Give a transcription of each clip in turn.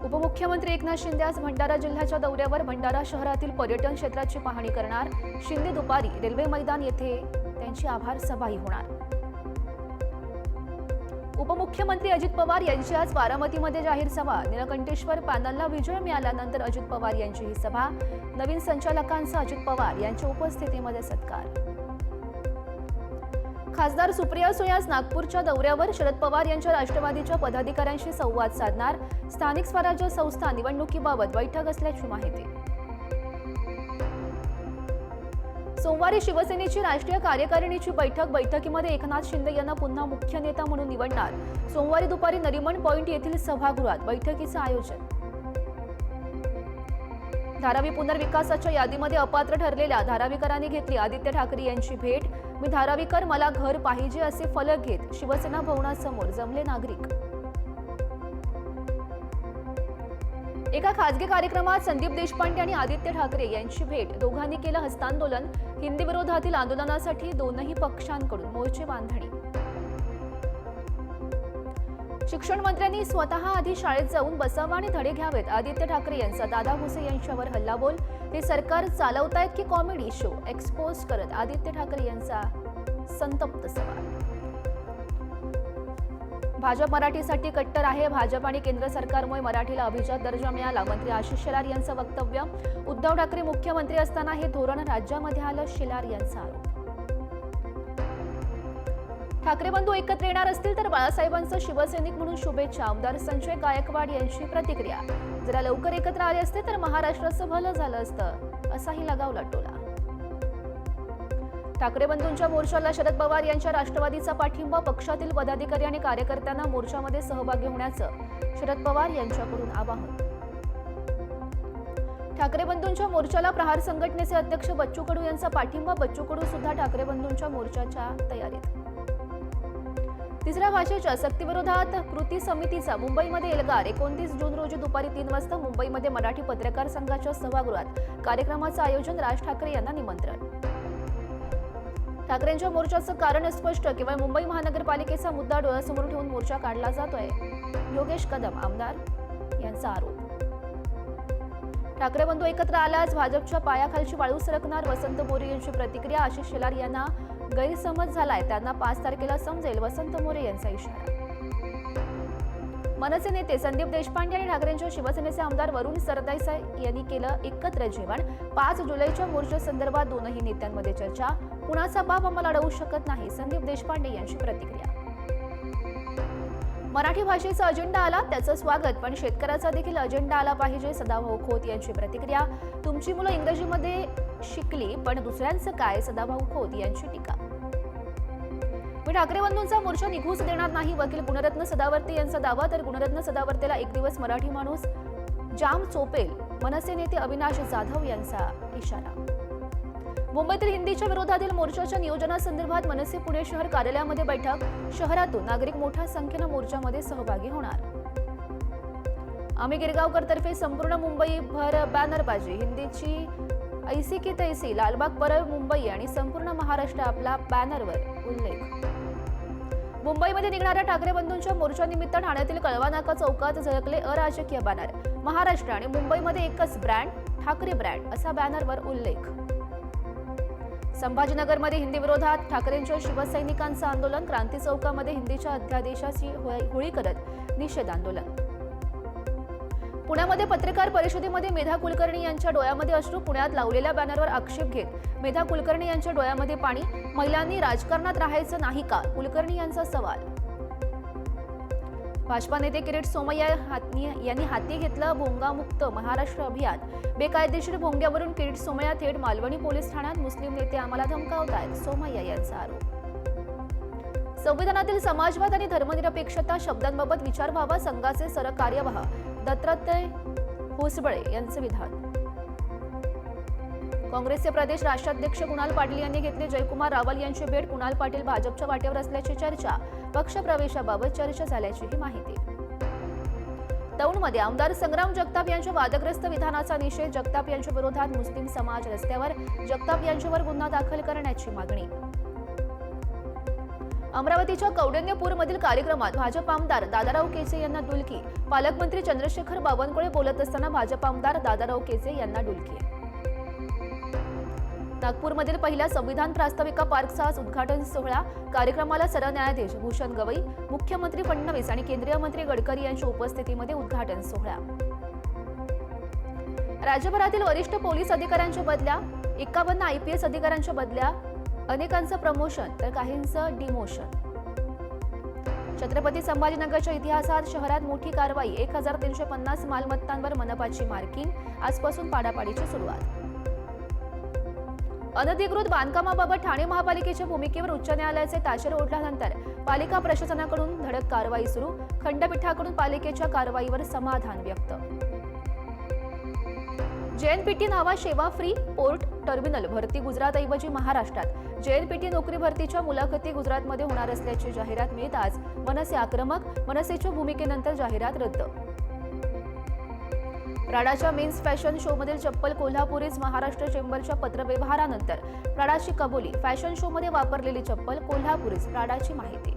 उपमुख्यमंत्री एकनाथ शिंदे आज भंडारा जिल्ह्याच्या दौऱ्यावर भंडारा शहरातील पर्यटन क्षेत्राची पाहणी करणार। शिंदे दुपारी रेल्वे मैदान येथे त्यांची आभार सभाही होणार। उपमुख्यमंत्री अजित पवार यांची आज बारामतीमध्ये जाहीर सभा। नीलकंठेश्वर पॅनलला विजय मिळाल्यानंतर अजित पवार यांची ही सभा। नवीन संचालकांचा अजित पवार यांच्या उपस्थितीमध्ये सत्कार। खासदार सुप्रिया सुळे आज नागपूरच्या दौऱ्यावर शरद पवार यांच्या राष्ट्रवादीच्या पदाधिकाऱ्यांशी संवाद साधणार। स्थानिक स्वराज्य संस्था निवडणुकीबाबत बैठक असल्याची माहिती। सोमवारी शिवसेनेची राष्ट्रीय कार्यकारिणीची बैठकीमध्ये एकनाथ शिंदे यांना पुन्हा मुख्य नेता म्हणून निवडणार। सोमवारी दुपारी नरिमन पॉइंट येथील सभागृहात बैठकीचे आयोजन। धारावी पुनर्विकासाच्या यादीमध्ये अपात्र ठरलेल्या धारावीकरांनी घेतली आदित्य ठाकरे यांची भेट। मी धारावीकर, मला घर पाहिजे असे फलक घेत शिवसेना भवनासमोर जमले नागरिक। एका खासगी कार्यक्रमात संदीप देशपांडे आणि आदित्य ठाकरे यांची भेट। दोघांनी केलं हस्तांदोलन। हिंदी विरोधातील आंदोलनासाठी दोनही पक्षांकडून मोर्चे बांधणी। शिक्षण मंत्र्यांनी स्वतः आधी शाळेत जाऊन बसावं आणि धडे घ्यावेत। आदित्य ठाकरे यांचा दादा भुसे यांच्यावर हल्लाबोल। हे सरकार चालवतायत की कॉमेडी शो, एक्सपोज करत आदित्य ठाकरे यांचा संतप्त सवाल। भाजप मराठीसाठी कट्टर आहे। भाजप आणि केंद्र सरकारमुळे मराठीला अभिजात दर्जा मिळाला। मंत्री आशिष शेलार यांचं वक्तव्य। उद्धव ठाकरे मुख्यमंत्री असताना हे धोरण राज्यामध्ये आलं, शेलार यांचा आरोप। ठाकरे बंधू एकत्र येणार असतील तर बाळासाहेबांचं शिवसैनिक म्हणून शुभेच्छा। आमदार संजय गायकवाड यांची प्रतिक्रिया। जरा लवकर एकत्र आले असते तर महाराष्ट्राचं भलं झालं असतं, असाही लगावला टोला। ठाकरे बंधूंच्या मोर्चाला शरद पवार यांच्या राष्ट्रवादीचा पाठिंबा। पक्षातील पदाधिकारी आणि कार्यकर्त्यांना मोर्चामध्ये सहभागी होण्याचं शरद पवार यांच्याकडून आवाहन। ठाकरे बंधूंच्या मोर्चाला प्रहार संघटनेचे अध्यक्ष बच्चू कडू यांचा पाठिंबा। बच्चू कडू सुद्धा ठाकरे बंधूंच्या मोर्चाच्या तयारीत। तिसऱ्या भाषेच्या सक्तीविरोधात कृती समितीचा मुंबईमध्ये एल्गार। 29 जून रोजी दुपारी 3 वाजता मुंबईमध्ये मराठी पत्रकार संघाच्या सभागृहात कार्यक्रमाचं आयोजन। राज ठाकरे यांना निमंत्रण। ठाकरेंच्या मोर्चाचं कारण स्पष्ट। केवळ मुंबई महानगरपालिकेचा मुद्दा डोळ्यासमोर ठेवून मोर्चा काढला जातोय, योगेश कदम आमदार यांचा आरोप। ठाकरे बंधू एकत्र आल्यास भाजपच्या पायाखालची वाळू सरकणार। वसंत मोरे यांची प्रतिक्रिया। आशिष शेलार यांना गैरसमज झालाय, त्यांना 5 तारखेला समजेल, वसंत मोरे यांचा इशारा। मनसे नेते संदीप देशपांडे आणि ठाकरेंच्या शिवसेनेचे आमदार वरुण सरदेसाई यांनी केलं एकत्र जेवण। 5 जुलैच्या मोर्चासंदर्भात दोनही नेत्यांमध्ये चर्चा। कुणाचा बाप आम्हाला अडवू शकत नाही, संदीप देशपांडे यांची प्रतिक्रिया। मराठी भाषेचा अजेंडा आला त्याचं स्वागत, पण शेतकऱ्याचा देखील अजेंडा आला पाहिजे, सदाभाऊ खोत यांची प्रतिक्रिया। तुमची मुलं इंग्रजीमध्ये शिकली पण दुसऱ्यांचं काय, सदाभाऊ खोत यांची टीका। मी ठाकरे बंधूंचा मोर्चा निघूच देणार नाही, वकील गुणरत्न सदावर्ते यांचा दावा। तर गुणरत्न सदावर्तेला एक दिवस मराठी माणूस जाम चोपेल, मनसे नेते अविनाश जाधव यांचा इशारा। मुंबईतील हिंदीच्या विरोधातील मोर्चाच्या नियोजनासंदर्भात मनसे पुणे शहर कार्यालयामध्ये बैठक। शहरातून नागरिक मोठ्या संख्येनं मोर्चामध्ये सहभागी होणार। आम्ही गिरगावकर तर्फे संपूर्ण मुंबई भर बॅनरबाजी। हिंदीची ऐसी की तैसी, लालबाग परळ मुंबई आणि संपूर्ण महाराष्ट्र आपला बॅनरवर उल्लेख। मुंबईमध्ये निघणाऱ्या ठाकरे बंधूंच्या मोर्चानिमित्त ठाण्यातील कळवा नाका चौकात झळकले अराजकीय बॅनर। महाराष्ट्र आणि मुंबईमध्ये एकच ब्रँड, ठाकरे ब्रँड असा बॅनरवर उल्लेख। संभाजीनगरमध्ये हिंदी विरोधात ठाकरेंच्या शिवसैनिकांचं आंदोलन। क्रांती चौकामध्ये हिंदीच्या अध्यादेशाची होळी करत निषेध आंदोलन। पुण्यामध्ये पत्रकार परिषदेमध्ये मेधा कुलकर्णी यांच्या डोळ्यामध्ये अश्रू। पुण्यात लावलेल्या बॅनरवर आक्षेप घेत मेधा कुलकर्णी यांच्या डोळ्यामध्ये पाणी। महिलांनी राजकारणात राहायचं नाही का, कुलकर्णी यांचा सवाल। भाजपा नेते किरीट सोमय्या यांनी हाती घेतलं भोंगामुक्त महाराष्ट्र अभियान। बेकायदेशीर भोंग्यावरून किरीट सोमय्या थेट मालवणी पोलीस ठाण्यात। मुस्लिम नेते आम्हाला धमकावतायत, सोमय्या यांचा आरोप। संविधानातील समाजवाद आणि धर्मनिरपेक्षता शब्दांबाबत विचार व्हावा, संघाचे सरकार्यवाह दत्तात्रय होसबळे यांचे विधान। काँग्रेसचे प्रदेश राष्ट्राध्यक्ष कुणाल पाटील यांनी घेतले जयकुमार रावल यांची भेट। कुणाल पाटील भाजपच्या वाटेवर असल्याची चर्चा। पक्ष प्रवेशाबाबत चर्चा झाल्याचीही माहिती। दौंडमध्ये आमदार संग्राम जगताप यांच्या वादग्रस्त विधानाचा निषेध। जगताप यांच्या विरोधात मुस्लिम समाज रस्त्यावर, जगताप यांच्यावर गुन्हा दाखल करण्याची मागणी। अमरावतीच्या कौंडिण्यपूरमधील कार्यक्रमात भाजप आमदार दादाराव केचे यांना डुलकी. पालकमंत्री चंद्रशेखर बावनकुळे बोलत असताना भाजप आमदार दादाराव केचे यांना डुलकी. नागपूरमधील पहिल्या संविधान प्रास्ताविका पार्कचा आज उद्घाटन सोहळा. कार्यक्रमाला सरन्यायाधीश भूषण गवई, मुख्यमंत्री फडणवीस आणि केंद्रीय मंत्री गडकरी यांच्या उपस्थितीमध्ये उद्घाटन सोहळा. राज्यभरातील वरिष्ठ पोलीस अधिकाऱ्यांच्या बदल्या, 51 IPS अधिकाऱ्यांच्या बदल्या, अनेकांचं प्रमोशन तर काहींचं डिमोशन. छत्रपती संभाजीनगरच्या इतिहासात शहरात मोठी कारवाई. 1350 मालमत्तांवर मनपाची मार्किंग. आजपासून पाडापाडीची सुरुवात. अनधिकृत बांधकामाबाबत ठाणे महापालिकेच्या भूमिकेवर उच्च न्यायालयाचे ताशेर ओढल्यानंतर पालिका प्रशासनाकडून धडक कारवाई सुरू. खंडपीठाकडून पालिकेच्या कारवाईवर समाधान व्यक्त. JNPT नावा सेवा फ्री पोर्ट टर्मिनल भरती गुजरातऐवजी महाराष्ट्रात. JNPT नोकरी भरतीच्या मुलाखती गुजरातमध्ये होणार असल्याची जाहिरात मिळताच मनसे आक्रमक. मनसेच्या भूमिकेनंतर जाहिरात रद्द. प्राडाच्या मेन्स फॅशन शोमधील चप्पल कोल्हापुरीच. महाराष्ट्र चेंबरच्या पत्रव्यवहारानंतर प्राडाची कबुली. फॅशन शोमध्ये वापरलेली चप्पल कोल्हापुरीच. प्राडाची माहिती.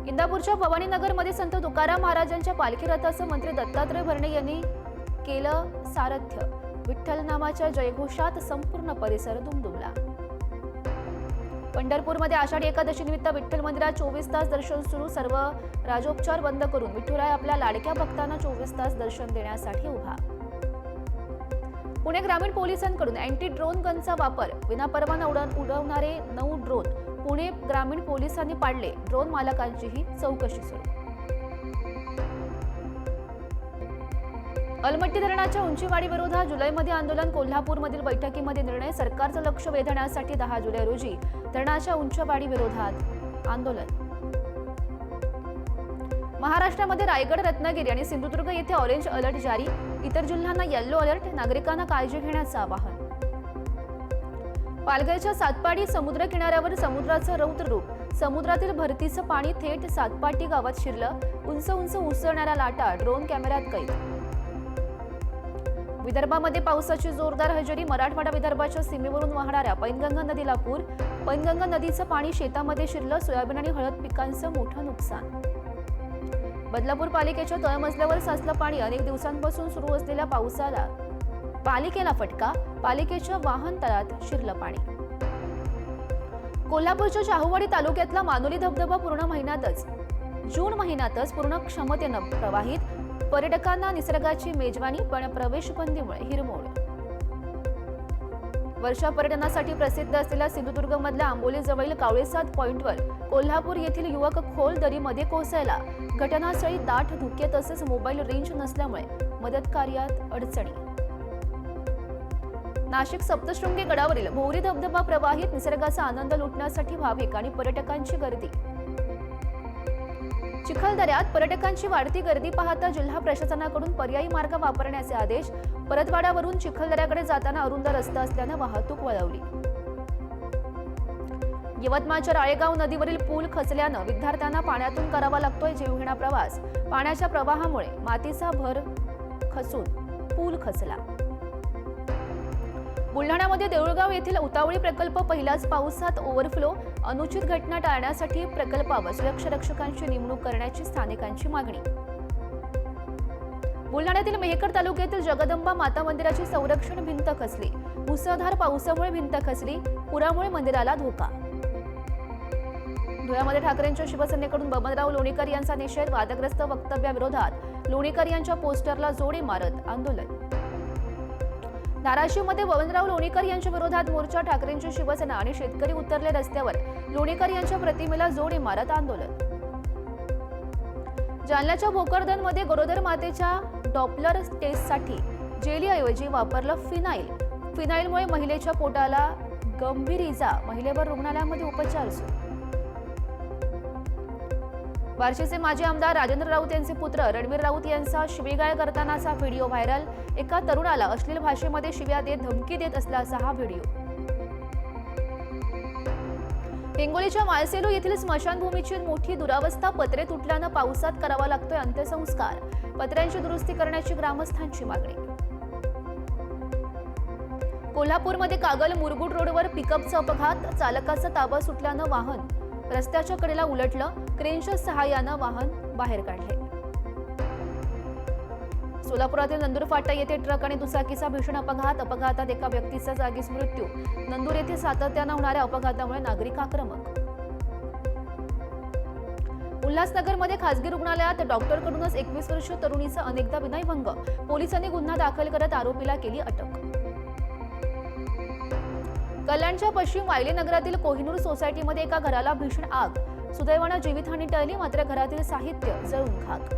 इंदापूरच्या भवानीनगरमध्ये संत तुकाराम महाराजांच्या पालखी रथाचं मंत्री दत्तात्रय भरणे यांनी केलं सारथ्य. विठ्ठल नामाच्या जयघोषात संपूर्ण परिसर दुमदुमला. पंढरपूरमध्ये आषाढी एकादशी निमित्त विठ्ठल मंदिरात 24 तास दर्शन सुरू. सर्व राजोपचार बंद करून विठुराय आपल्या लाडक्या भक्तांना 24 तास दर्शन देण्यासाठी उभा. पुणे ग्रामीण पोलिसांकडून अँटी ड्रोन गनचा वापर. विनापरवाना उडवणारे 9 ड्रोन पुणे ग्रामीण पोलिसांनी पाडले. ड्रोन मालकांचीही चौकशी सुरू. अलमट्टी धरणाच्या उंचीवाढी विरोधात जुलैमध्ये आंदोलन. कोल्हापूरमधील बैठकीमध्ये निर्णय. सरकारचं लक्ष वेधण्यासाठी 10 जुलै रोजी धरणाच्या उंचीवाढी विरोधात आंदोलन. महाराष्ट्रामध्ये रायगड, रत्नागिरी आणि सिंधुदुर्ग येथे ऑरेंज अलर्ट जारी. इतर जिल्ह्यांना येलो अलर्ट. नागरिकांना काळजी घेण्याचं आवाहन. पालघरच्या सातपाडी समुद्र किनाऱ्यावर समुद्राचं रौद्र रूप. समुद्रातील भरतीचं पाणी थेट सातपाटी गावात शिरलं. उंच उंच उसळणाऱ्या लाटा ड्रोन कॅमेऱ्यात कैद. विदर्भामध्ये पावसाची जोरदार हजेरी. मराठवाडा विदर्भाच्या सीमेवरून वाहणाऱ्या पैनगंगा नदीला पूर. पैनगंगा नदीचं पाणी शेतामध्ये शिरलं. सोयाबीन आणि हळद पिकांचं मोठं नुकसान. बदलापूर पालिकेच्या तळमजल्यावर साचलं पाणी. अनेक दिवसांपासून सुरू असलेल्या पावसाला पालिकेला फटका. पालिकेच्या वाहन तळात शिरलं पाणी. कोल्हापूरच्या शाहूवाडी तालुक्यातला मानोली धबधबा जून महिन्यातच पूर्ण क्षमतेनं प्रवाहित. पर्यटकांना निसर्गाची मेजवानी, पण प्रवेश बंदीमुळे हिरमोड. वर्षा पर्यटनासाठी प्रसिद्ध असलेल्या सिंधुदुर्गमधल्या आंबोलीजवळील कावळेसाद पॉइंटवर कोल्हापूर येथील युवक खोल दरीमध्ये कोसळला. घटनास्थळी दाट धुके तसेच मोबाईल रेंज नसल्यामुळे मदत कार्यात अडचणी. नाशिक सप्तशृंगी गडावरील भोवरी धबधबा प्रवाहित. निसर्गाचा आनंद लुटण्यासाठी भाविक आणि पर्यटकांची गर्दी. चिखलदऱ्यात पर्यटकांची वाढती गर्दी पाहता जिल्हा प्रशासनाकडून पर्यायी मार्ग वापरण्याचे आदेश. परतवाड्यावरून चिखलदऱ्याकडे जाताना अरुंद रस्ता असल्यानं वाहतूक वळवली. यवतमाळच्या राळेगाव नदीवरील पूल खचल्यानं विद्यार्थ्यांना पाण्यातून करावा लागतोय जीवघेणा प्रवास. पाण्याच्या प्रवाहामुळे मातीचा भर खचून पूल खचला. बुलढाण्यामध्ये देऊळगाव येथील उतावळी प्रकल्प पहिल्याच पावसात ओव्हरफ्लो. अनुचित घटना टाळण्यासाठी प्रकल्पावर सुरक्षारक्षकांची नेमणूक करण्याची स्थानिकांची मागणी. बुलढाण्यातील मेहकर तालुक्यातील जगदंबा माता मंदिराची संरक्षण भिंत खचली. मुसळधार पावसामुळे भिंत खचली. पुरामुळे मंदिराला धोका. धुळ्यामध्ये ठाकरेंच्या शिवसेनेकडून बबनराव लोणीकर यांचा निषेध. वादग्रस्त वक्तव्याविरोधात लोणीकर यांच्या पोस्टरला जोडे मारत आंदोलन. धाराशिवमध्ये बबनराव लोणीकर यांच्या विरोधात मोर्चा. ठाकरेंची शिवसेना आणि शेतकरी उतरले रस्त्यावर. लोणीकर यांच्या प्रतिमेला जोडे मारत आंदोलन. जालन्याच्या भोकरदनमध्ये गरोदर मातेच्या डॉपलर टेस्टसाठी जेलीऐवजी वापरलं फिनाईल. फिनाईलमुळे महिलेच्या पोटाला गंभीर इजा. महिलेवर रुग्णालयामध्ये उपचार सुरू. बार्शीचे माजी आमदार राजेंद्र राऊत यांचे पुत्र रणवीर राऊत यांचा शिवीगाळ करतानाचा व्हिडिओ व्हायरल. एका तरुणाला अश्लील भाषेमध्ये शिव्या देत धमकी देत असल्याचा हा व्हिडिओ. हिंगोलीच्या माळसेलू येथील स्मशानभूमीची मोठी दुरावस्था. पत्रे तुटल्यानं पावसात करावा लागतोय अंत्यसंस्कार. पत्र्यांची दुरुस्ती करण्याची ग्रामस्थांची मागणी. कोल्हापूरमध्ये कागल मुरगुड रोडवर पिकअपचा अपघात. चालकाचा ताबा सुटल्यानं वाहन रस्त्याच्या कडेला उलटलं, क्रेनच्या सहाय्यानं वाहन बाहेर काढले. सोलापुरातील नंदूर फाटा येथे ट्रक आणि दुचाकीचा भीषण अपघातात एका व्यक्तीचा जागीच मृत्यू. नंदूर येथे सातत्यानं होणाऱ्या अपघातामुळे नागरिक आक्रमक. उल्हासनगरमध्ये खासगी रुग्णालयात डॉक्टरकडूनच 21 वर्षीय तरुणीचा अनेकदा विनयभंग. पोलिसांनी गुन्हा दाखल करत आरोपीला केली अटक. कल्याणच्या पश्चिम वायले नगरातील कोहिनूर सोसायटीमध्ये एका घराला भीषण आग. सुदैवानं जीवितहानी टळली, मात्र घरातील साहित्य जळून खाक.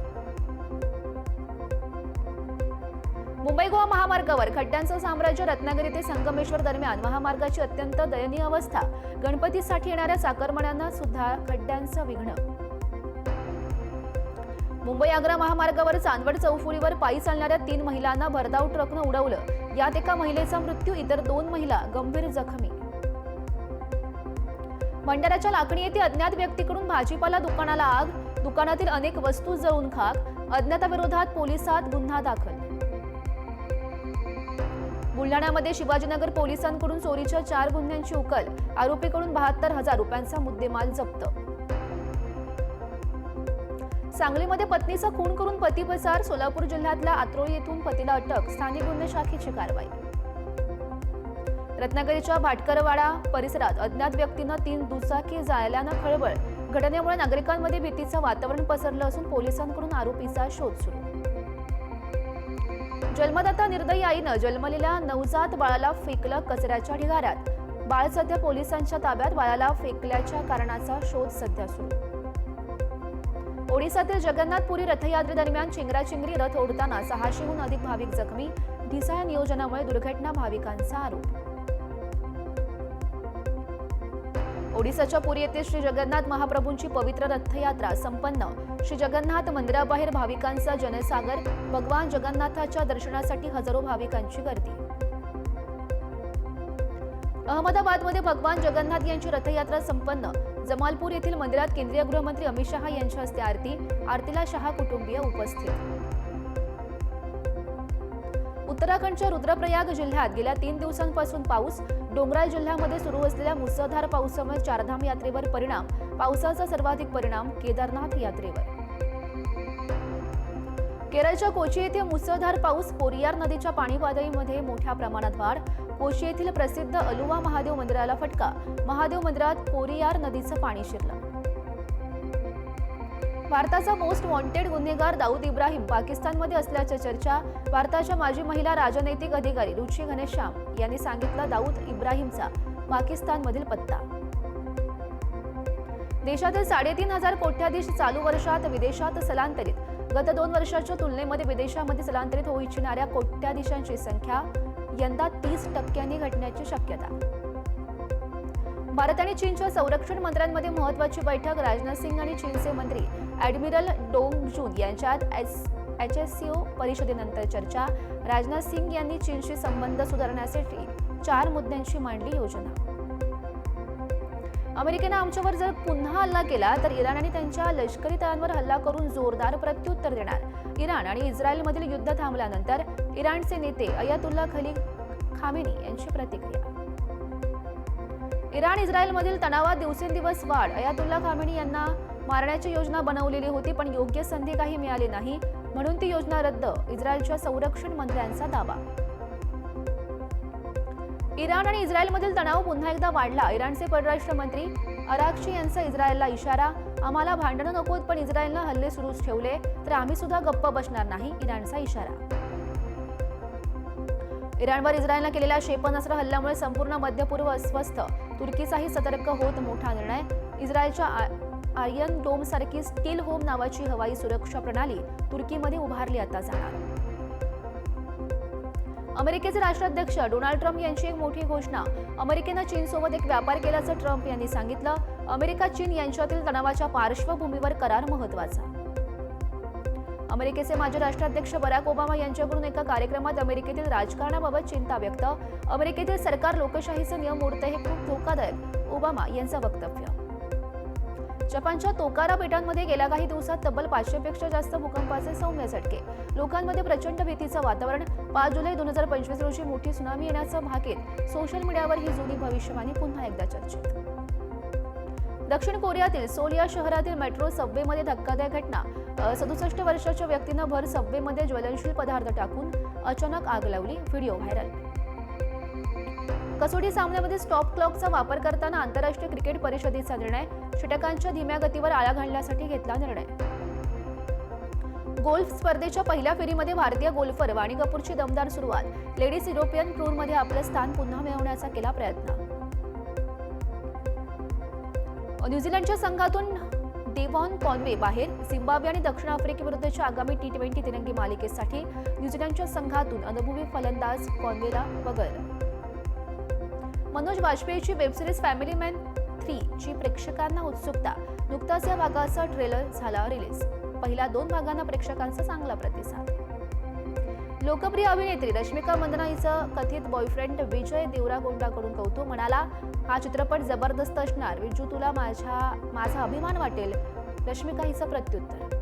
मुंबई गोवा महामार्गावर खड्ड्यांचं साम्राज्य. रत्नागिरी ते संगमेश्वर दरम्यान महामार्गाची अत्यंत दयनीय अवस्था. गणपतीसाठी येणाऱ्या चाकरमान्यांना सुद्धा खड्ड्यांचं विघ्न. मुंबई आग्रा महामार्गावर चांदवड चौफुलीवर पायी चालणाऱ्या 3 महिलांना भरधाव ट्रकनं उडवलं. यात एका महिलेचा मृत्यू, इतर 2 महिला गंभीर जखमी. भंडाऱ्याच्या लाखणी येथे अज्ञात व्यक्तीकडून भाजीपाला दुकानाला आग. दुकानातील अनेक वस्तू जळून खाक. अज्ञाताविरोधात पोलिसात गुन्हा दाखल. बुलढाण्यामध्ये शिवाजीनगर पोलिसांकडून चोरीच्या 4 गुन्ह्यांची उकल. आरोपीकडून 72,000 रुपयांचा मुद्देमाल जप्त. सांगलीमध्ये पत्नीचा खून करून पती पसार. सोलापूर जिल्ह्यातल्या आत्रोळी येथून पतीला अटक. स्थानिक गुन्हे शाखेची कारवाई. रत्नागिरीच्या भाटकरवाडा परिसरात अज्ञात व्यक्तीनं 3 दुचाकी जाळल्यानं खळबळ. घटनेमुळे नागरिकांमध्ये भीतीचं वातावरण पसरलं असून पोलिसांकडून आरोपीचा शोध सुरू. जन्मदाता निर्दयी आईनं जन्मलेल्या नवजात बाळाला फेकलं कचऱ्याच्या ढिगाऱ्यात. बाळ सध्या पोलिसांच्या ताब्यात. बाळाला फेकल्याच्या कारणाचा शोध सध्या सुरू. ओडिसातील जगन्नाथपुरी रथयात्रेदरम्यान चेंगराचेंगरी. रथ ओढताना 600हून अधिक भाविक जखमी. ढिसाळ नियोजनामुळे दुर्घटना, भाविकांचा आरोप. ओडिसाच्या पुरी येथे श्री जगन्नाथ महाप्रभूंची पवित्र रथयात्रा संपन्न. श्री जगन्नाथ मंदिराबाहेर भाविकांचा जनसागर. भगवान जगन्नाथाच्या दर्शनासाठी हजारो भाविकांची गर्दी. अहमदाबादमध्ये भगवान जगन्नाथ यांची रथयात्रा संपन्न. जमालपूर येथील मंदिरात केंद्रीय गृहमंत्री अमित शहा यांच्या हस्ते आरती. आरतीला शहा कुटुंबीय उपस्थित. उत्तराखंडच्या रुद्रप्रयाग जिल्ह्यात गेल्या 3 दिवसांपासून पाऊस. डोंगराळ जिल्ह्यामध्ये सुरू असलेल्या मुसळधार पावसामुळे चारधाम यात्रेवर परिणाम. पावसाचा सर्वाधिक परिणाम केदारनाथ यात्रेवर. केरळच्या कोची येथे मुसळधार पाऊस. कोरियार नदीच्या पाणी पातळीमध्ये मोठ्या प्रमाणात वाढ. कोची येथील प्रसिद्ध अलुवा महादेव मंदिराला फटका. महादेव मंदिरात कोरियार नदीचं पाणी शिरलं. भारताचा मोस्ट वॉन्टेड गुन्हेगार दाऊद इब्राहिम पाकिस्तानमध्ये असल्याच्या चर्चा. भारताच्या माजी महिला राजनैतिक अधिकारी रुची घनश्याम यांनी सांगितला दाऊद इब्राहिमचा पाकिस्तानमधील पत्ता. देशातील 3,500 कोट्याधीश चालू वर्षात विदेशात स्थलांतरित. गत 2 वर्षाच्या तुलनेमध्ये विदेशामध्ये स्थलांतरित होऊ इच्छिणाऱ्या कोट्याधीशांची संख्या यंदा 30% घटण्याची शक्यता. भारत आणि चीनच्या संरक्षण मंत्र्यांमध्ये महत्वाची बैठक. राजनाथ सिंग आणि चीनचे मंत्री ॲडमिरल डोंग जून यांच्यात HSCO परिषदेनंतर चर्चा. राजनाथ सिंग यांनी चीनशी संबंध सुधारण्यासाठी 4 मुद्द्यांची मांडली योजना. अमेरिकेनं आमच्यावर जर पुन्हा हल्ला केला तर इराण आणि त्यांच्या लष्करी तळांवर हल्ला करून जोरदार प्रत्युत्तर देणार. इराण आणि इस्रायलमधील युद्ध थांबल्यानंतर इराणचे नेते अयातुल्ला खली खामेनी यांची प्रतिक्रिया. इराण इस्रायलमधील तणावात दिवसेंदिवस वाढ. अयातुल्ला खामेनी यांना मारण्याची योजना बनवलेली होती, पण योग्य संधी काही मिळाली नाही, म्हणून ती योजना रद्द. इस्रायलच्या संरक्षण मंत्र्यांचा दावा. इराण आणि इस्रायलमधील तणाव पुन्हा एकदा वाढला. इराणचे परराष्ट्र मंत्री अराक्ची यांचा इस्रायलला इशारा. आम्हाला भांडणं नकोत, पण इस्रायलनं हल्ले सुरूच ठेवले तर आम्ही सुद्धा गप्प बसणार नाही, इराणचा इशारा. इराणवर इस्रायलनं केलेल्या क्षेपणास्त्र हल्ल्यामुळे संपूर्ण मध्यपूर्व अस्वस्थ. तुर्कीचाही सतर्क होत मोठा निर्णय. इस्रायलच्या आयर्न डोम सारखी स्टील होम नावाची हवाई सुरक्षा प्रणाली तुर्कीमध्ये उभारली आता जाणार. अमेरिकेचे राष्ट्राध्यक्ष डोनाल्ड ट्रम्प यांची एक मोठी घोषणा. अमेरिकेनं चीनसोबत एक व्यापार केल्याचं ट्रम्प यांनी सांगितलं. अमेरिका चीन यांच्यातील तणावाच्या पार्श्वभूमीवर करार महत्त्वाचा. अमेरिकेचे माजी राष्ट्राध्यक्ष बराक ओबामा यांच्याकडून एका कार्यक्रमात अमेरिकेतील राजकारणाबाबत चिंता व्यक्त. अमेरिकेतील सरकार लोकशाहीचे नियम मोडते हे खूप धोकादायक, ओबामा यांचं वक्तव्य. जपानच्या तोकारा बेटांमध्ये गेल्या काही दिवसात तब्बल 500 पेक्षा जास्त भूकंपाचे सौम्य झटके. लोकांमध्ये प्रचंड भीतीचं वातावरण. 5 जुलै 2025 रोजी मोठी सुनामी येण्याचं भाकीत. सोशल मीडियावर ही जुनी भविष्यवाणी पुन्हा एकदा चर्चेत. दक्षिण कोरियातील सोल या शहरातील मेट्रो सबवेमध्ये धक्कादायक घटना. 67 वर्षाच्या व्यक्तीनं भर सबवेमध्ये ज्वलनशील पदार्थ टाकून अचानक आग लावली. Video viral. कसोटी सामन्यामध्ये स्टॉप क्लॉकचा वापर करताना आंतरराष्ट्रीय क्रिकेट परिषदेचा निर्णय. षटकांच्या धीम्या गतीवर आळा घालण्यासाठी घेतला निर्णय. गोल्फ स्पर्धेच्या पहिल्या फेरीमध्ये भारतीय गोल्फर वाणी कपूरची दमदार सुरुवात. लेडीज युरोपियन टूरमध्ये आपलं स्थान पुन्हा मिळवण्याचा केला प्रयत्न. न्यूझीलंडच्या संघातून डेव्हॉन कॉनवे बाहेर. झिम्बाब्वे आणि दक्षिण आफ्रिकेविरुद्धच्या आगामी T20 तिरंगी मालिकेसाठी न्यूझीलंडच्या संघातून अनुभवी फलंदाज कॉनवेला वगळ. मनोज वाजपेयीची वेबसिरीज फॅमिली मॅन 3 ची प्रेक्षकांना उत्सुकता. नुकताच या भागाचा ट्रेलर झाला रिलीज. पहिल्या 2 भागांना प्रेक्षकांचा चांगला प्रतिसाद. लोकप्रिय अभिनेत्री रश्मिका मंदाना हिचं कथित बॉयफ्रेंड विजय देवरागोंडाकडून कौतुक. म्हणाला, हा चित्रपट जबरदस्त असणार. विजू, तुला माझा अभिमान वाटेल. रश्मिका हिचं प्रत्युत्तर.